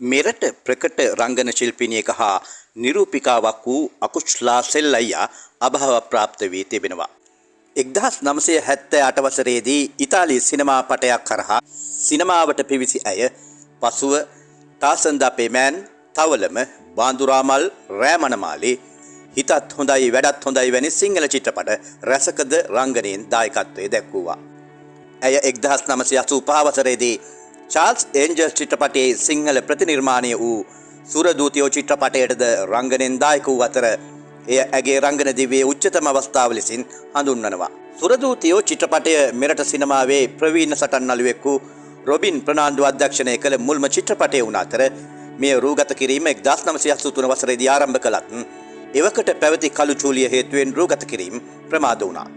මෙරට ප්‍රකට රංගන ශිල්පිනියක හා නිරූපිකාවක් වූ අකුෂ්ලා සෙල්ලයියා අභාව ප්‍රාප්ත වී තිබෙනවා. 1978 වසරේදී ඉතාලි සිනමා පටයක් කරහා සිනමාවට පිවිසි ඇය පසුව තාසන්දා පෙමෑන්, තවලම, බාඳුරාමල්, රෑමනමාලි, හිතත් හොඳයි වැඩත් හොඳයි වැනි සිංහල චිත්‍රපට රැසකද රංගනයෙන් දායකත්වයේ දැක්වුවා. ඇය 1985 වසරේදී චාල්ස් ඒන්ජල් චිත්‍රපටයේ සිංහල ප්‍රතිනිර්මාණය වූ සුරදූතියෝ චිත්‍රපටයටද රංගනයෙන් දායක වූ අතර එය ඇගේ රංගන දිවියේ උච්චතම අවස්ථාව ලෙසින් හඳුන්වනවා. සුරදූතියෝ චිත්‍රපටය මෙරට සිනමාවේ ප්‍රවීණ සටන් නළුවෙක් වූ රොබින් ප්‍රනාන්දු අධ්‍යක්ෂණය කළ මුල්ම චිත්‍රපටය වුණ අතර මෙය රූගත කිරීම 1983 වසරේදී ආරම්භ කළත් එවකට පැවති කළු චූලිය හේතුවෙන් රූගත කිරීම ප්‍රමාද වුණා.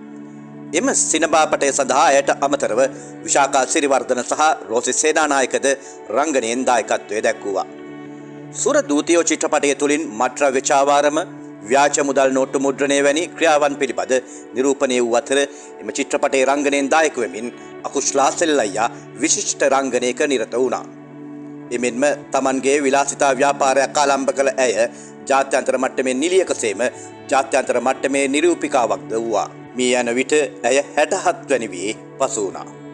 එම සිනමාපටය සඳහා ඇයට අමතරව විශාකා සිරිවර්ධන සහ රෝසි සේනානායකද රංගනයෙන් දායකත්වයේ දැක්වුවා. සුරදූතියෝ චිත්‍රපටය තුළින් මත්ද්‍රව්‍ය චාවාරම, ව්‍යාජ මුදල් නෝට්ටු මුද්‍රණය වැනි ක්‍රියාවන් පිළිබඳ නිරූපණය වූ අතර එම චිත්‍රපටයේ රංගනයෙන් දායක වෙමින් අකුෂ්ලා සෙල්ලයියා විශිෂ්ට රංගනයක නිරත වුණා. එමෙන්ම තමන්ගේ විලාසිතා ව්‍යාපාරයක් ආරම්භ කළ ඇය ජාත්‍යන්තර මට්ටමේ නිලියකසේම ජාත්‍යන්තර මට්ටමේ නිරූපිකාවක්ද වූවා. මේ යන විට ඇය 67 වැනි වී පසු වුණා.